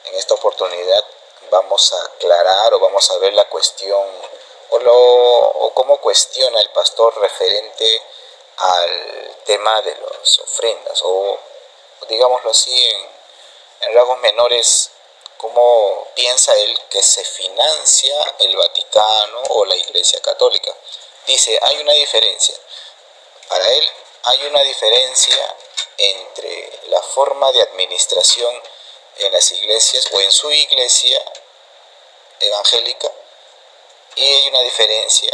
En esta oportunidad vamos a aclarar o vamos a ver la cuestión o cómo cuestiona el pastor referente al tema de las ofrendas, o digámoslo así en rasgos menores, cómo piensa él que se financia el Vaticano o la Iglesia Católica. Dice, hay una diferencia. Para él hay una diferencia entre la forma de administración en las iglesias o en su iglesia evangélica, y hay una diferencia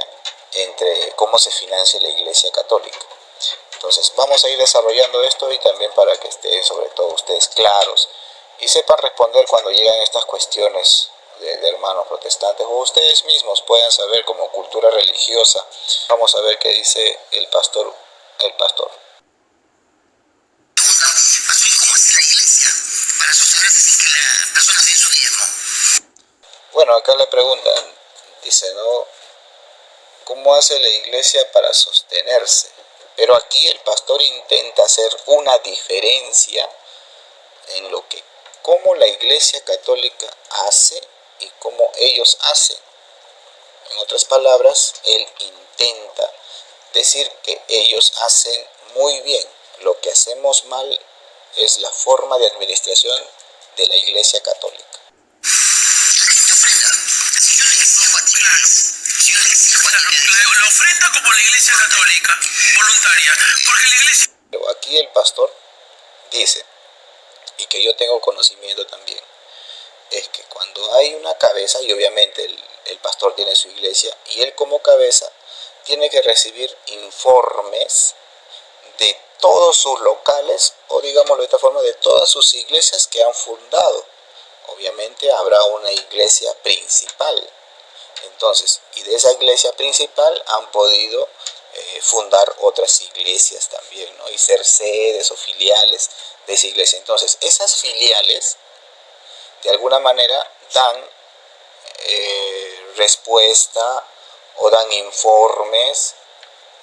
entre cómo se financia la Iglesia Católica. Entonces vamos a ir desarrollando esto, y también para que estén sobre todo ustedes claros y sepan responder cuando llegan estas cuestiones de hermanos protestantes, o ustedes mismos puedan saber como cultura religiosa. Vamos a ver qué dice el pastor. ¿Cómo hace la iglesia para sostenerse sin que las personas den su diezmo? Bueno, acá le preguntan, dice, ¿no? ¿Cómo hace la iglesia para sostenerse? Pero aquí el pastor intenta hacer una diferencia en lo que, cómo la Iglesia Católica hace y cómo ellos hacen. En otras palabras, él intenta decir que ellos hacen muy bien. Lo que hacemos mal es la forma de administración de la Iglesia Católica. La gente ofrenda. Si yo le exijo a ti, si yo le exijo a ti, la ofrenda como la Iglesia Católica, voluntaria, porque la Iglesia... Pero aquí el pastor dice, y que yo tengo conocimiento también, es que cuando hay una cabeza, y obviamente el pastor tiene su iglesia, y él como cabeza tiene que recibir informes de todos sus locales, o digámoslo de esta forma, de todas sus iglesias que han fundado. Obviamente habrá una iglesia principal. Entonces, y de esa iglesia principal han podido fundar otras iglesias también, ¿no? Y ser sedes o filiales de esa iglesia. Entonces, esas filiales de alguna manera dan respuesta o dan informes,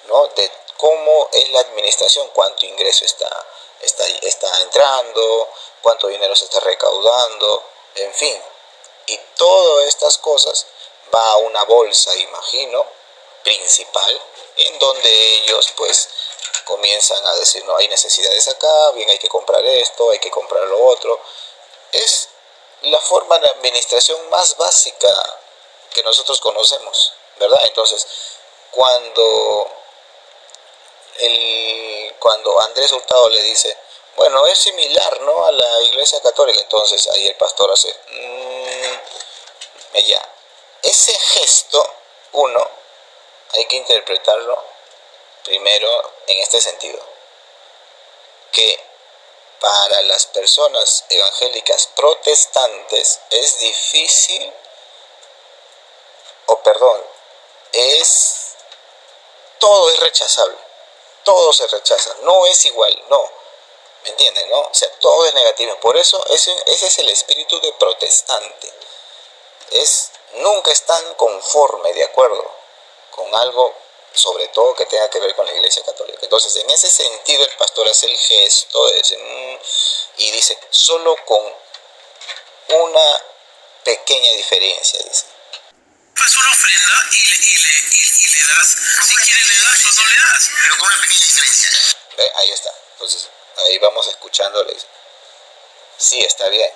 ¿no? De cómo es la administración, cuánto ingreso está entrando, cuánto dinero se está recaudando, en fin. Y todas estas cosas va a una bolsa, imagino, principal, en donde ellos pues comienzan a decir, no, hay necesidades acá, bien, hay que comprar esto, hay que comprar lo otro. Es la forma de administración más básica que nosotros conocemos, ¿verdad? Entonces, cuando Andrés Hurtado le dice, bueno, es similar, ¿no?, a la Iglesia Católica, entonces ahí el pastor hace, ya, ese gesto, uno, hay que interpretarlo primero en este sentido, que para las personas evangélicas protestantes es difícil, todo es rechazable, todo se rechaza, no es igual, no, ¿me entienden, no? O sea, todo es negativo. Por eso ese es el espíritu de protestante. Nunca están conforme, de acuerdo con algo, sobre todo que tenga que ver con la Iglesia Católica. Entonces, en ese sentido, el pastor hace el gesto de decir, y dice, solo con una pequeña diferencia, dice. Pues una ofrenda y le das, si quieres le das o no le das, pero con una pequeña diferencia. Ahí está. Entonces, ahí vamos escuchándole. Sí, está bien.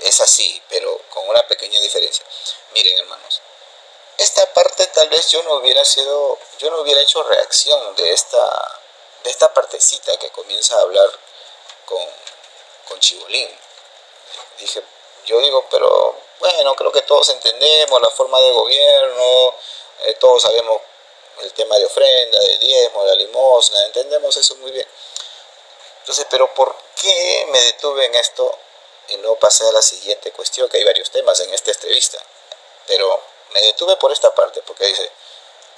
Es así, pero con una pequeña diferencia. Miren, hermanos, esta parte tal vez yo no hubiera hecho reacción de esta partecita que comienza a hablar con Chibolín. Yo digo, pero bueno, creo que todos entendemos la forma de gobierno, todos sabemos el tema de ofrenda, de diezmo, de la limosna, entendemos eso muy bien. Entonces, pero ¿por qué me detuve en esto y no pasé a la siguiente cuestión? Que hay varios temas en esta entrevista, pero me detuve por esta parte, porque dice,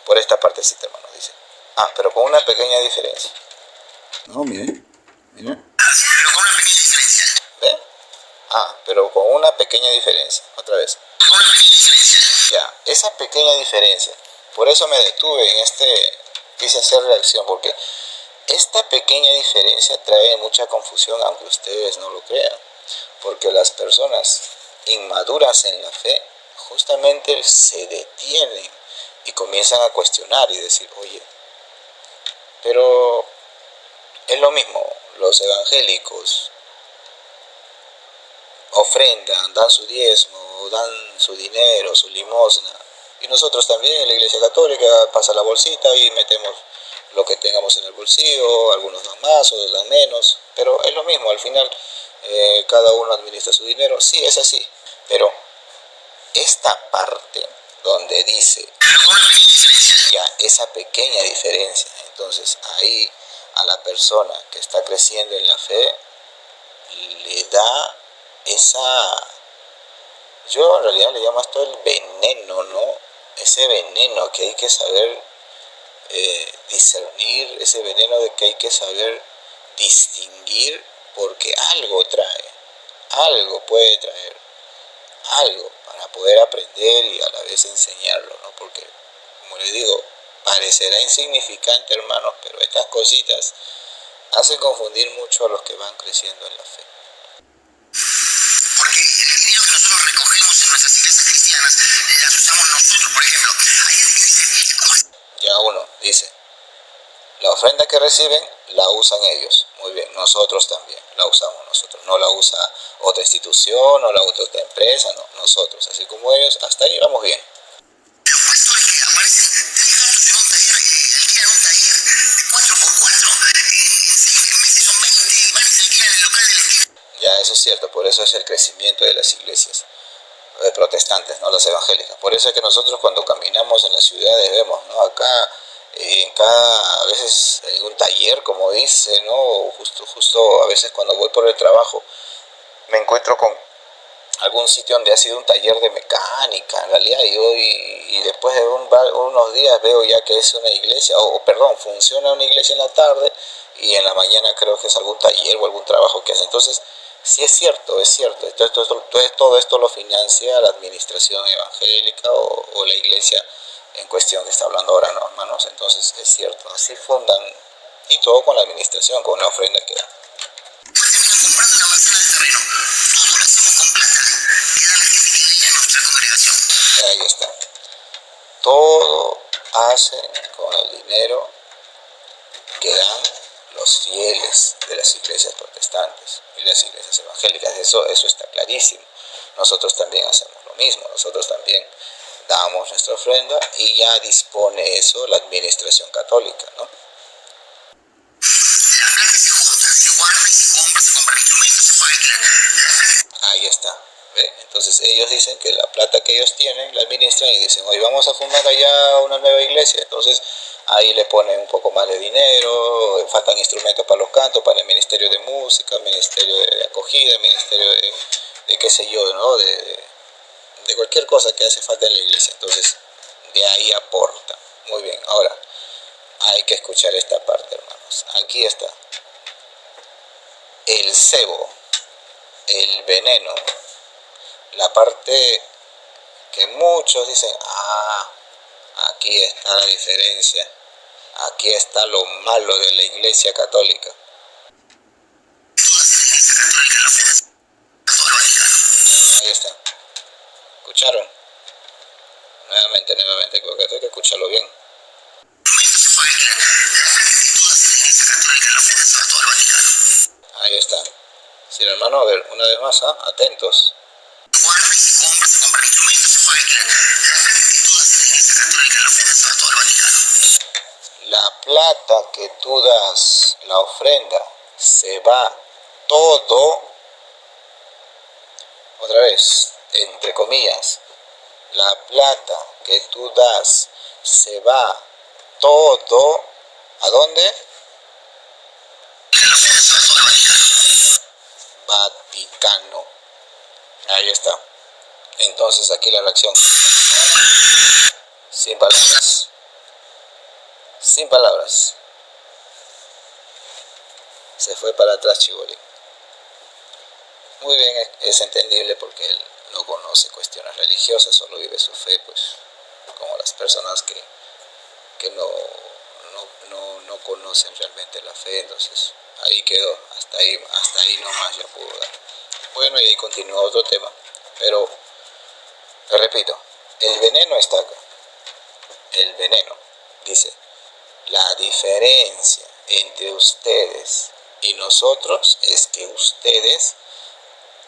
por esta partecita, hermano, dice, pero con una pequeña diferencia. No, mire. Pero con una pequeña diferencia. ¿Ve? Pero con una pequeña diferencia, otra vez. Con una pequeña diferencia. Ya, esa pequeña diferencia, por eso me detuve en quise hacer reacción, porque esta pequeña diferencia trae mucha confusión, aunque ustedes no lo crean. porque las personas inmaduras en la fe justamente se detienen y comienzan a cuestionar y decir, oye, pero es lo mismo, los evangélicos ofrendan, dan su diezmo, dan su dinero, su limosna, y nosotros también en la Iglesia Católica pasa la bolsita y metemos lo que tengamos en el bolsillo, algunos dan más, otros dan menos, pero es lo mismo, al final cada uno administra su dinero, sí es así, pero esta parte donde dice ya esa pequeña diferencia, entonces ahí a la persona que está creciendo en la fe le da esa, yo en realidad le llamo esto el veneno, ¿no? Ese veneno que hay que saber discernir, ese veneno de que hay que saber distinguir, porque algo trae, algo puede traer, algo para poder aprender y a la vez enseñarlo, ¿no? Porque, como les digo, parecerá insignificante, hermanos, pero estas cositas hacen confundir mucho a los que van creciendo en la fe. Porque el dinero que nosotros recogemos en nuestras iglesias cristianas, las usamos nosotros, por ejemplo. Hay gente que dice, ¿cómo así? Ya uno dice, la ofrenda que reciben la usan ellos. Muy bien, nosotros también la usamos nosotros. No la usa otra institución, no la usa otra empresa, no, nosotros. Así como ellos, hasta ahí vamos bien. Los pastores que aparecen 3 gatos en un taller, alquilan un taller de 4x4, en 6 meses son 20 y van y se alquilan el local de la esquina. Ya, eso es cierto, por eso es el crecimiento de las iglesias protestantes, no las evangélicas. Por eso es que nosotros cuando caminamos en las ciudades vemos, ¿no? Acá en cada, a veces en un taller, como dice, ¿no? Justo a veces cuando voy por el trabajo me encuentro con algún sitio donde ha sido un taller de mecánica, en realidad, y después de unos días veo ya que es una iglesia, perdón, funciona una iglesia en la tarde y en la mañana creo que es algún taller o algún trabajo que hace. Entonces, sí es cierto, es cierto. Todo esto lo financia la administración evangélica o la iglesia en cuestión que está hablando ahora, ¿no, hermanos? Entonces, es cierto, así fundan, y todo con la administración, con la ofrenda que dan. Terminan comprando una manzana de terreno. Todo lo hacemos con plata que da la gente que vive en nuestra congregación. Ahí está. Todo hacen con el dinero que dan los fieles de las iglesias protestantes y las iglesias evangélicas. Eso está clarísimo. Nosotros también hacemos lo mismo. Nosotros también damos nuestra ofrenda y ya dispone eso la administración católica, ¿no? La plata se junta, se guarda y se compran instrumentos, se paga alquiler. Ahí está. ¿Ve? Entonces ellos dicen que la plata que ellos tienen la administran y dicen, hoy vamos a fundar allá una nueva iglesia. Entonces ahí le ponen un poco más de dinero, faltan instrumentos para los cantos, para el ministerio de música, ministerio de acogida, ministerio de qué sé yo, ¿no? De cualquier cosa que hace falta en la iglesia. Entonces de ahí aporta. Muy bien, ahora hay que escuchar esta parte, hermanos. Aquí está. El cebo, el veneno, la parte que muchos dicen, aquí está la diferencia, aquí está lo malo de la iglesia católica. Ahí está. ¿Escucharon? Nuevamente, creo que hay que escucharlo bien. Ahí está. Sí, hermano, a ver, una vez más, atentos. Guarda y se compra instrumentos, se paga alquiler. La plata que tú das, la ofrenda, se va todo, otra vez, entre comillas, la plata que tú das, se va todo, ¿a dónde? Vaticano. Ahí está. Entonces aquí la reacción. Sin palabras. Sin palabras. Se fue para atrás Chibolín. Muy bien, es entendible porque él no conoce cuestiones religiosas, solo vive su fe, pues, como las personas que no conocen realmente la fe. Entonces ahí quedó, hasta ahí nomás ya pudo dar. Bueno, y ahí continúa otro tema. Pero, le repito, el veneno está acá. El veneno. Dice, la diferencia entre ustedes y nosotros es que ustedes,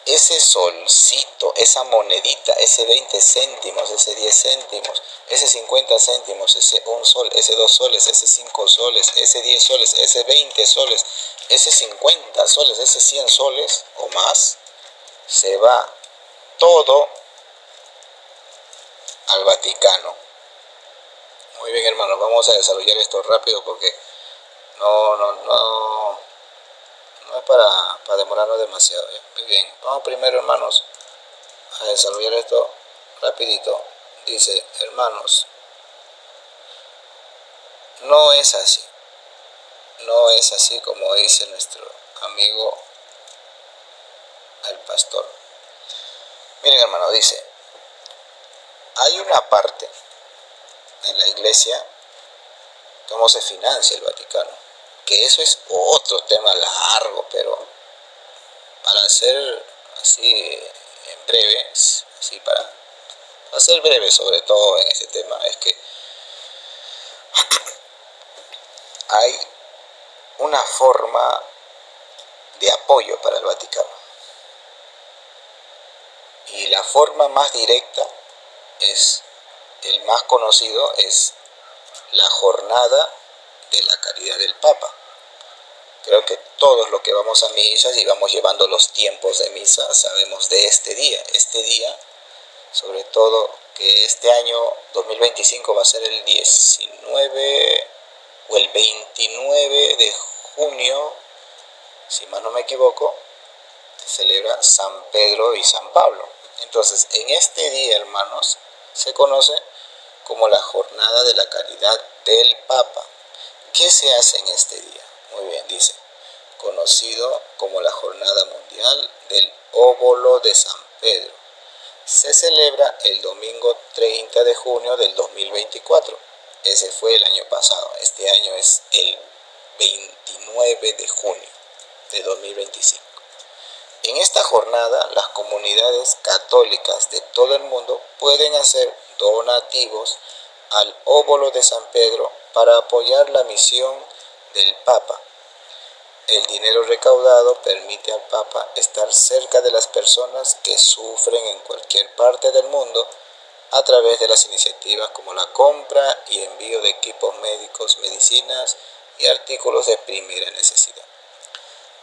ese solcito, esa monedita, ese 20 céntimos, ese 10 céntimos, ese 50 céntimos, ese 1 sol, ese 2 soles, ese 5 soles, ese 10 soles, ese 20 soles, ese 50 soles, ese 100 soles o más, se va todo al Vaticano. Muy bien, hermanos, vamos a desarrollar esto rápido porque no es para demorarnos demasiado. Muy bien, vamos primero, hermanos, a desarrollar esto rapidito. Dice, hermanos, no es así como dice nuestro amigo el pastor. Miren, hermano, dice, hay una parte en la iglesia cómo se financia el Vaticano, que eso es otro tema largo, pero para hacer así en breve, así para ser breve sobre todo en este tema, es que hay una forma de apoyo para el Vaticano. Y la forma más directa es, el más conocido es la jornada de la caridad del Papa. Creo que todos los que vamos a misas y vamos llevando los tiempos de misa sabemos de este día. Este día, sobre todo que este año 2025 va a ser el 19 o el 29 de junio, si más no me equivoco, se celebra San Pedro y San Pablo. Entonces, en este día, hermanos, se conoce como la jornada de la caridad del Papa. ¿Qué se hace en este día? Muy bien, dice, conocido como la Jornada Mundial del Óbolo de San Pedro. Se celebra el domingo 30 de junio del 2024. Ese fue el año pasado. Este año es el 29 de junio de 2025. En esta jornada, las comunidades católicas de todo el mundo pueden hacer donativos al óbolo de San Pedro para apoyar la misión del Papa. El dinero recaudado permite al Papa estar cerca de las personas que sufren en cualquier parte del mundo a través de las iniciativas como la compra y envío de equipos médicos, medicinas y artículos de primera necesidad.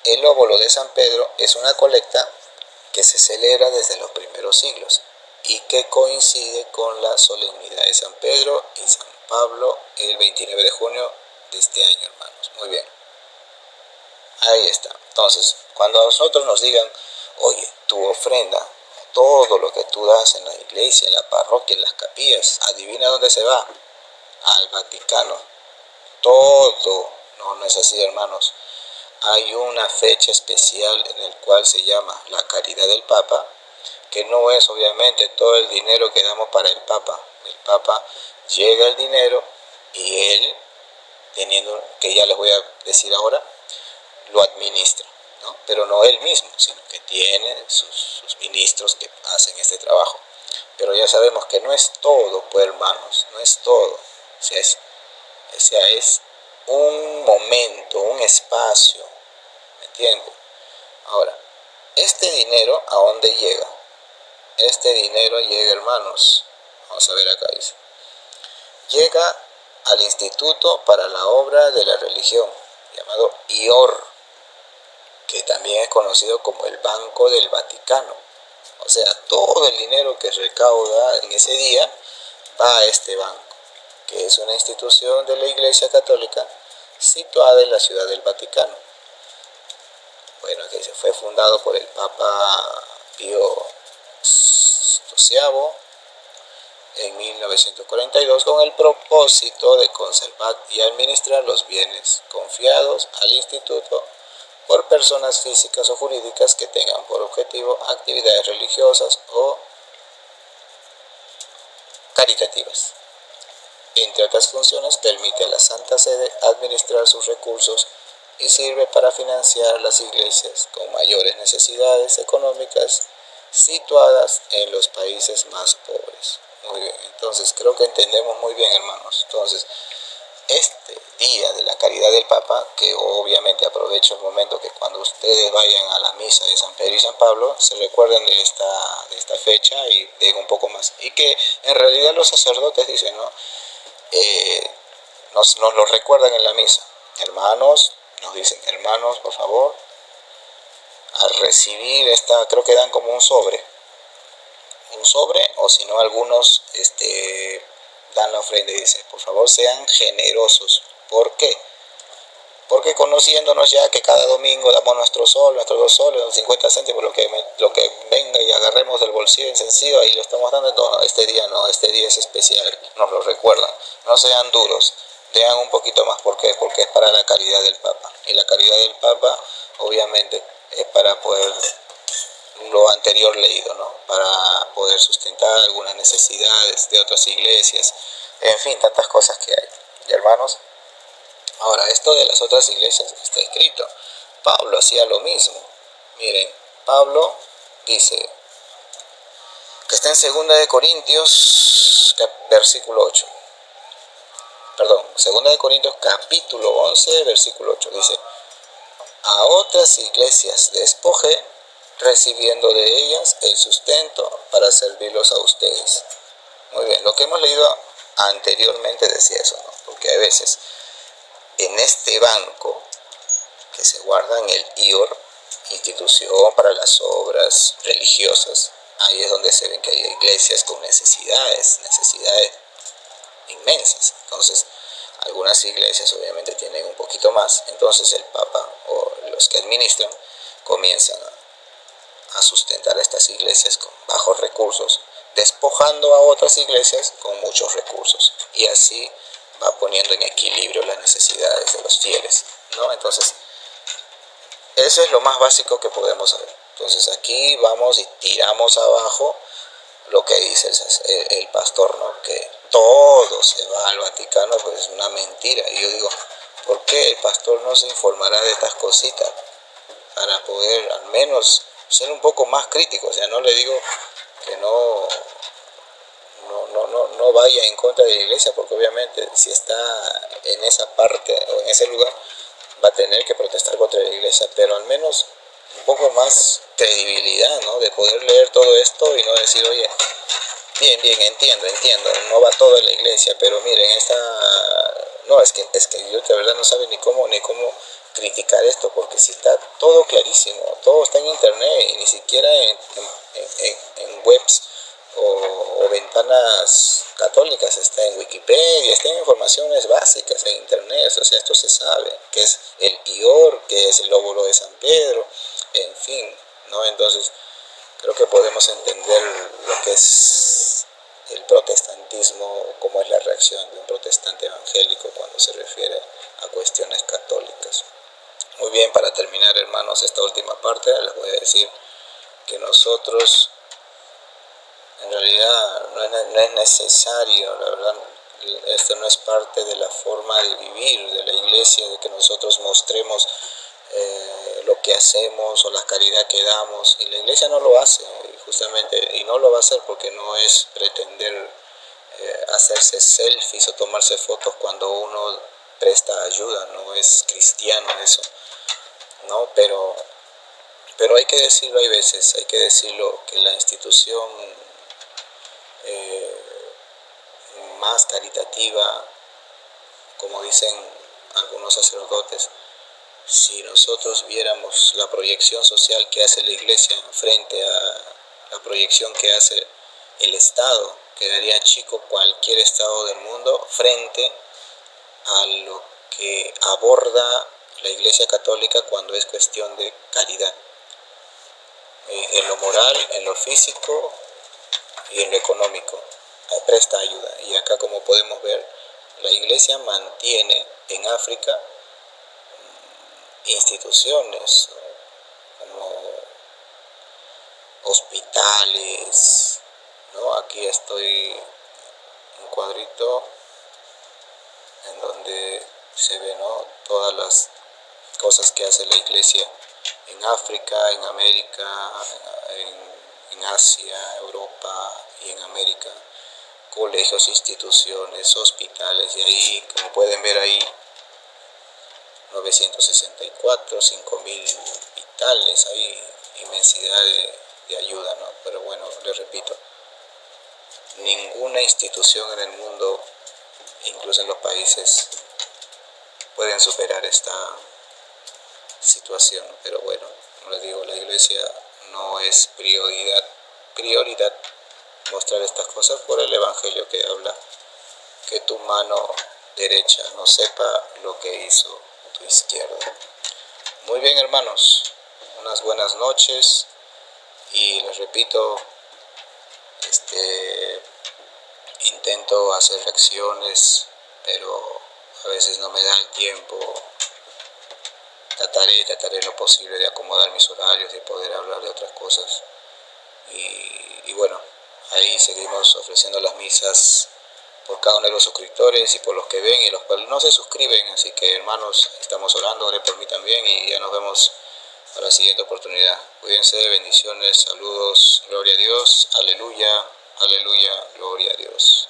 El óbolo de San Pedro es una colecta que se celebra desde los primeros siglos y que coincide con la solemnidad de San Pedro y San Pablo el 29 de junio de este año, hermanos. Muy bien. Ahí está. Entonces, cuando a nosotros nos digan, oye, tu ofrenda, todo lo que tú das en la iglesia, en la parroquia, en las capillas, adivina dónde se va. Al Vaticano. Todo. No es así, hermanos. Hay una fecha especial en el cual se llama la caridad del Papa, que no es obviamente todo el dinero que damos para el Papa. El Papa llega el dinero y él, teniendo, que ya les voy a decir ahora, lo administra, ¿no? Pero no él mismo, sino que tiene sus ministros que hacen este trabajo. Pero ya sabemos que no es todo, pues, hermanos, no es todo. O sea, es un momento, un espacio, ¿me entienden? Ahora, este dinero, ¿a dónde llega? Este dinero llega, hermanos, vamos a ver acá, dice, llega al Instituto para la Obra de la Religión, llamado IOR, que también es conocido como el Banco del Vaticano. O sea, todo el dinero que recauda en ese día va a este banco, que es una institución de la Iglesia Católica situada en la Ciudad del Vaticano. Bueno, que fue fundado por el Papa Pío XII en 1942 con el propósito de conservar y administrar los bienes confiados al instituto por personas físicas o jurídicas que tengan por objetivo actividades religiosas o caritativas. Entre otras funciones, permite a la Santa Sede administrar sus recursos y sirve para financiar las iglesias con mayores necesidades económicas situadas en los países más pobres. Muy bien, entonces creo que entendemos muy bien, hermanos. Entonces, este día de la caridad del Papa, que obviamente aprovecho el momento que cuando ustedes vayan a la misa de San Pedro y San Pablo, se recuerden de esta fecha y den un poco más. Y que en realidad los sacerdotes dicen, ¿no? Nos lo recuerdan en la misa. Hermanos, nos dicen, hermanos, por favor, al recibir creo que dan como un sobre, o si no algunos dan la ofrenda y dicen, por favor sean generosos. ¿Por qué? Porque conociéndonos ya que cada domingo damos nuestros 2 soles, 50 céntimos, lo que venga y agarremos del bolsillo encendido, ahí lo estamos dando. No, este día no, este día es especial, nos lo recuerdan. No sean duros, dean un poquito más. ¿Por qué? Porque es para la caridad del Papa. Y la caridad del Papa, obviamente, es para poder, lo anterior leído, ¿no? Para poder sustentar algunas necesidades de otras iglesias. En fin, tantas cosas que hay. Y hermanos, ahora, esto de las otras iglesias está escrito. Pablo hacía lo mismo. Miren, Pablo dice que está en 2 Corintios, versículo 8. Perdón, 2 Corintios capítulo 11, versículo 8. Dice, a otras iglesias despojé, recibiendo de ellas el sustento para servirlos a ustedes. Muy bien, lo que hemos leído anteriormente decía eso, ¿no? Porque a veces en este banco que se guarda en el IOR, Institución para las Obras Religiosas, ahí es donde se ven que hay iglesias con necesidades inmensas. Entonces, algunas iglesias obviamente tienen un poquito más. Entonces el Papa o los que administran comienzan a sustentar a estas iglesias con bajos recursos, despojando a otras iglesias con muchos recursos. Y así va poniendo en equilibrio las necesidades de los fieles, ¿no? Entonces, eso es lo más básico que podemos saber. Entonces aquí vamos y tiramos abajo lo que dice el pastor, ¿no? Que todo se va al Vaticano, pues es una mentira. Y yo digo, ¿por qué el pastor no se informará de estas cositas? Para poder al menos ser un poco más crítico. O sea, no le digo que no vaya en contra de la iglesia, porque obviamente si está en esa parte o en ese lugar, va a tener que protestar contra la iglesia, pero al menos un poco más credibilidad, ¿no? De poder leer todo esto y no decir, oye, bien, entiendo, no va todo en la iglesia, pero miren, no, es que yo de verdad no sabe ni cómo criticar esto, porque si está todo clarísimo, todo está en internet y ni siquiera en webs o ventanas católicas, está en Wikipedia, está en informaciones básicas en internet. O sea, esto se sabe, que es el IOR, que es el óvulo de San Pedro, en fin, ¿no? Entonces, creo que podemos entender lo que es el protestantismo, cómo es la reacción de un protestante evangélico cuando se refiere a cuestiones católicas. Muy bien, para terminar, hermanos, esta última parte, les voy a decir que nosotros, en realidad, no es necesario, la verdad, esto no es parte de la forma de vivir de la iglesia, de que nosotros mostremos lo que hacemos o la caridad que damos, y la iglesia no lo hace, justamente, y no lo va a hacer porque no es pretender hacerse selfies o tomarse fotos cuando uno presta ayuda. No es cristiano eso, ¿no? Pero hay que decirlo, hay veces, hay que decirlo, que la institución más caritativa, como dicen algunos sacerdotes, si nosotros viéramos la proyección social que hace la iglesia frente a la proyección que hace el Estado, quedaría chico cualquier Estado del mundo frente a lo que aborda la Iglesia Católica cuando es cuestión de caridad, en lo moral, en lo físico y en lo económico. Presta ayuda. Y acá, como podemos ver, la Iglesia mantiene en África instituciones, ¿no? Como hospitales, ¿no? Aquí estoy un cuadrito en donde se ve, ¿no?, todas las cosas que hace la iglesia en África, en América, en Asia, Europa y en América. Colegios, instituciones, hospitales, y ahí, como pueden ver ahí, 964, 5.000 hospitales, hay inmensidad de ayuda, ¿no? Pero bueno, les repito, ninguna institución en el mundo, incluso en los países, pueden superar esta situación. Pero bueno, como les digo, la iglesia no es prioridad mostrar estas cosas por el evangelio que habla que tu mano derecha no sepa lo que hizo tu izquierda. Muy bien, hermanos, unas buenas noches, y les repito, intento hacer reacciones, pero a veces no me da el tiempo. Trataré lo posible de acomodar mis horarios, de poder hablar de otras cosas. Y bueno, ahí seguimos ofreciendo las misas por cada uno de los suscriptores y por los que ven y los que no se suscriben. Así que, hermanos, estamos orando, oren por mí también, y ya nos vemos a la siguiente oportunidad. Cuídense, bendiciones, saludos, gloria a Dios, aleluya, aleluya, gloria a Dios.